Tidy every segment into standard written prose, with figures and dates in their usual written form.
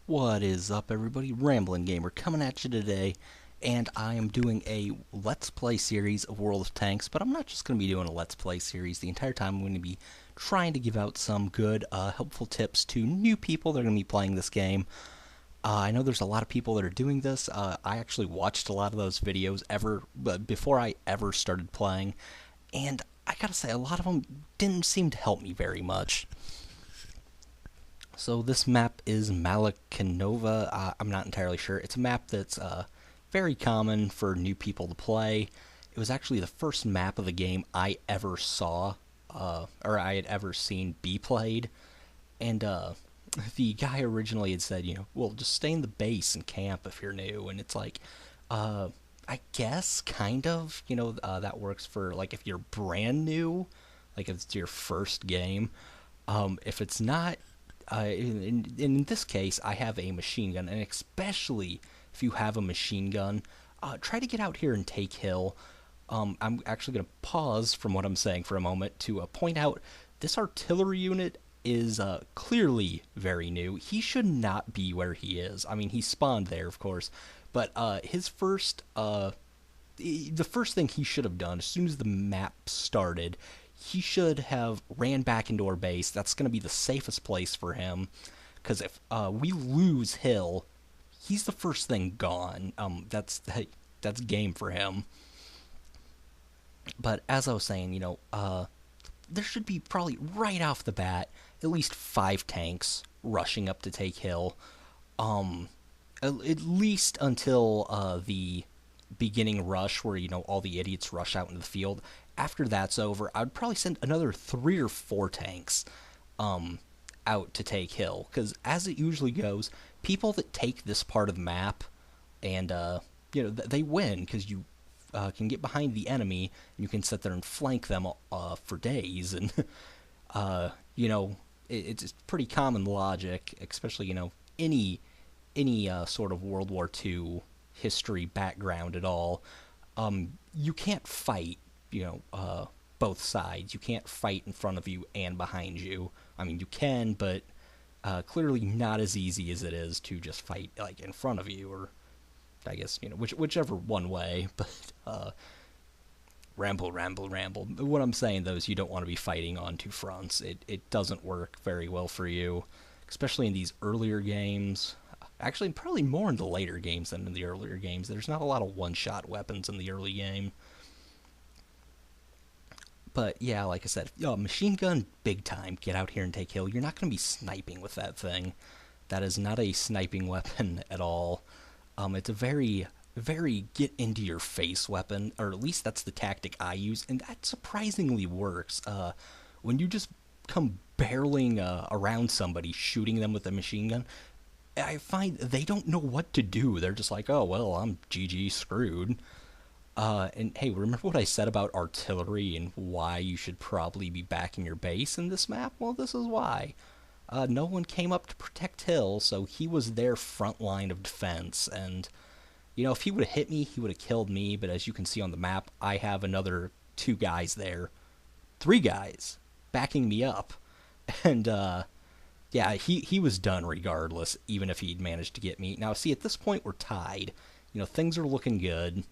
What is up, everybody? Ramblin' Gamer coming at you today, and I am doing a Let's Play series of World of Tanks, but I'm not just going to be doing a Let's Play series. The entire time I'm going to be trying to give out some good, helpful tips to new people that are going to be playing this game. I know there's a lot of people that are doing this. I actually watched a lot of those videos before I ever started playing, and I gotta say, a lot of them didn't seem to help me very much. So this map is Malakanova. I'm not entirely sure. It's a map that's very common for new people to play. It was actually the first map of the game I ever saw, or I had ever seen be played. And the guy originally had said, well, just stay in the base and camp if you're new. And it's like, I guess, kind of, that works for, like, if you're brand new, like if it's your first game. If it's not, in this case, I have a machine gun, and especially if you have a machine gun, try to get out here and take hill. I'm actually going to pause from what I'm saying for a moment to point out this artillery unit is clearly very new. He should not be where he is. I mean, he spawned there, of course, but the first thing he should have done as soon as the map started, he should have ran back into our base. That's going to be the safest place for him, because if we lose Hill, he's the first thing gone. That's game for him. But as I was saying, there should be probably right off the bat at least 5 tanks rushing up to take Hill. At least until the beginning rush where all the idiots rush out into the field. After that's over, I'd probably send another 3 or 4 tanks out to take Hill, because as it usually goes, people that take this part of the map and they win, because you can get behind the enemy and you can sit there and flank them for days, and it's pretty common logic, especially any sort of World War II history background at all. You can't fight, both sides. You can't fight in front of you and behind you. I mean, you can, but clearly not as easy as it is to just fight like in front of you, or I guess whichever one way. But ramble. What I'm saying though is you don't want to be fighting on 2 fronts. It doesn't work very well for you, especially in these earlier games. Actually, probably more in the later games than in the earlier games. There's not a lot of one-shot weapons in the early game. But yeah, like I said, machine gun, big time. Get out here and take Hill. You're not going to be sniping with that thing. That is not a sniping weapon at all. It's a very, very get into your face weapon, or at least that's the tactic I use, and that surprisingly works. When you just come barreling around somebody, shooting them with a machine gun, I find they don't know what to do. They're just like, oh, well, I'm GG screwed. And hey, remember what I said about artillery and why you should probably be back in your base in this map? Well, this is why. No one came up to protect Hill, so he was their front line of defense. And, if he would have hit me, he would have killed me. But as you can see on the map, I have another 2 guys there. 3 guys backing me up. And, yeah, he was done regardless, even if he'd managed to get me. Now, see, at this point, we're tied. Things are looking good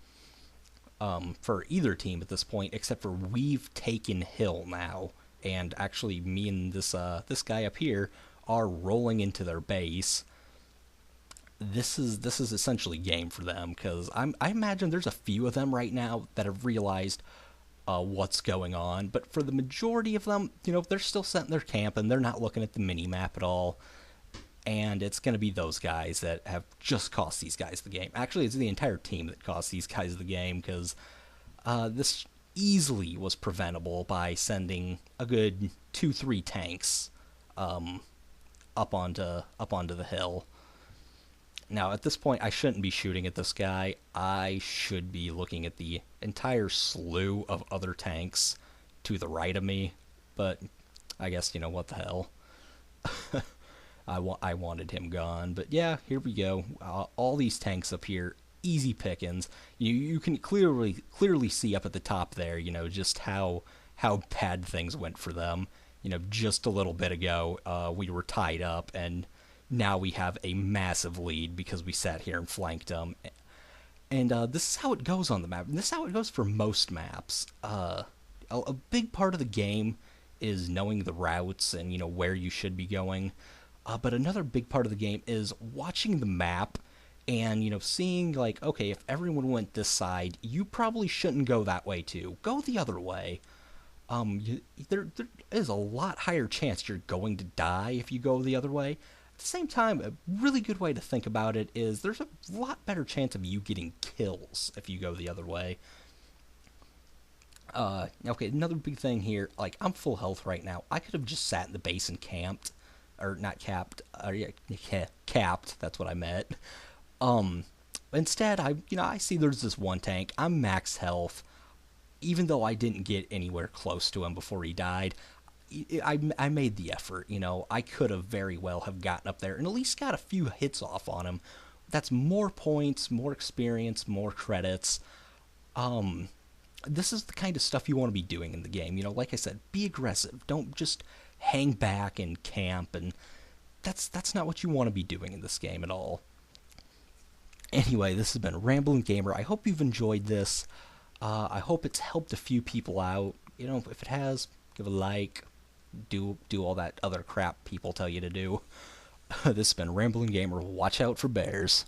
for either team at this point, except for we've taken Hill now. And actually, me and this guy up here are rolling into their base. This is essentially game for them, because I imagine there's a few of them right now that have realized what's going on, but for the majority of them, they're still setting their camp and they're not looking at the mini map at all. And it's going to be those guys that have just cost these guys the game. Actually, it's the entire team that cost these guys the game, because this easily was preventable by sending a good 2-3 tanks up onto the hill. Now, at this point, I shouldn't be shooting at this guy. I should be looking at the entire slew of other tanks to the right of me. But I guess, what the hell. I wanted him gone. But yeah, here we go. All these tanks up here, easy pickings. You can clearly see up at the top there, just how bad things went for them. Just a little bit ago, we were tied up, and now we have a massive lead because we sat here and flanked them. And this is how it goes on the map. And this is how it goes for most maps. A big part of the game is knowing the routes and where you should be going. But another big part of the game is watching the map and seeing like, okay, if everyone went this side, you probably shouldn't go that way too. Go the other way. There is a lot higher chance you're going to die if you go the other way. At the same time, a really good way to think about it is there's a lot better chance of you getting kills if you go the other way. Okay, another big thing here, like, I'm full health right now. I could have just sat in the base and camped. Or, not capped, yeah, capped, that's what I meant. Instead, I see there's this one tank. I'm max health. Even though I didn't get anywhere close to him before he died, I made the effort. I could have very well have gotten up there and at least got a few hits off on him. That's more points, more experience, more credits. This is the kind of stuff you want to be doing in the game. Like I said, be aggressive. Don't just hang back and camp, and that's not what you want to be doing in this game at all. Anyway, this has been Rambling Gamer. I hope you've enjoyed this. I hope it's helped a few people out. If it has, give a like. Do all that other crap people tell you to do. This has been Rambling Gamer. Watch out for bears.